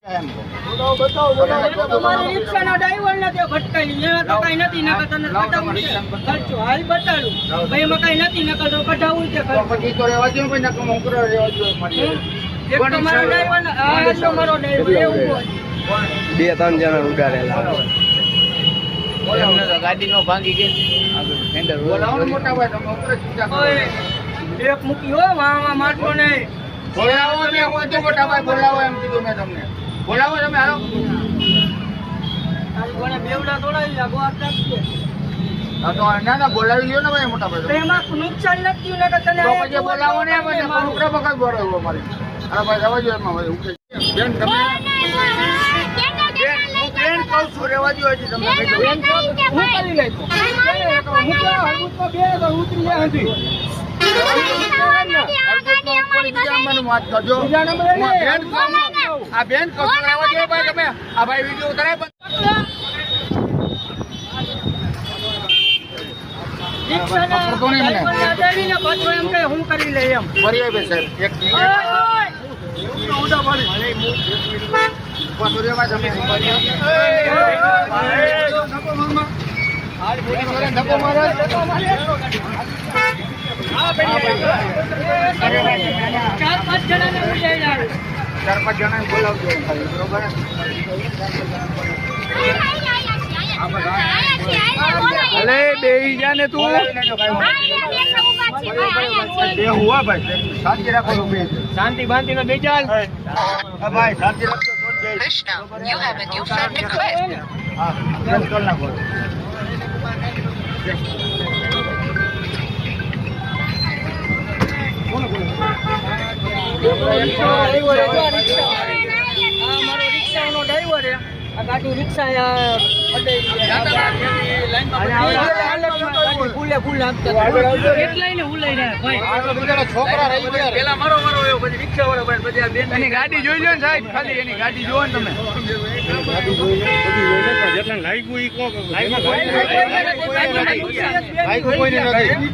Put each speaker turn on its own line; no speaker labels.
તમારી રિક્ષાના ડ્રાઈવર ને તે ભટકાઈ એમાં તો કઈ નથી નકર તને કઢાવું છે ખર્ચો હાલ બતાડું ભાઈ એમાં કઈ નથી નકર તો કઢાવું છે
પછી તો રહેવા દો ભાઈ નકર મોકરો રહેવા દો મારી
એક તમારો ડ્રાઈવર આ તમારો ડ્રાઈવર એવું હોય
બે ત્રણ જણા ઉડાડેલા
એમને તો ગાડી નો ભાંગી ગઈ હેન્ડલ બોલાવો મોટા ભાઈ તમે ઉપર ચિંતા કરો
એક મૂકી હો વાવા માટો ને
બોલાવો ને કોઈ તો મોટા ભાઈ બોલાવો એમ કીધું મેં તમને બોલાવો તમે હાલો
તારી કોને બેવડા તોડાવી લાગો આ કાપીએ
હા તો ના બોલાવી લ્યો ને ભાઈ મોટા ભાઈ
તો એમાં નુકસાન નથી ને કે તને
તો પછી બોલાવો ને ભાઈ મોકરા બકા બોલાવો મારે હા ભાઈ જવા દો એમાં ભાઈ ઉકે બેન તમે બેન કહું છું રહેવા દો હજી તમને
બેન તો હું કરી લઈ તો હું તો હરગુત બે તો ઉતરી જાય હતી
વાત કરજો આ બેન કહું રહેવા દો ભાઈ તમે આ ભાઈ વિડીયો ઉતારે
હું કરી લઈ એમ
બરી આવે સાહેબ એક
ચાર પાંચ
જણા બોલાવજો બરોબર
અલે બેહી જા ને તું
શાંતિ રાખો
શાંતિ બાંતિ નો બે ચાલ
ભાઈ શાંતિ રાખજો
Krishna, you have a new friend request.
હા બેન કર નાખો
ગાડી રિક્ષા
છોકરા રહી ગયા
પેલા મારો એવો પછી રિક્ષા વાળો પછી
એની ગાડી જોઈ લો ને સાહેબ ખાલી એની ગાડી જોવો ને તમે
લાઈક કોઈ નથી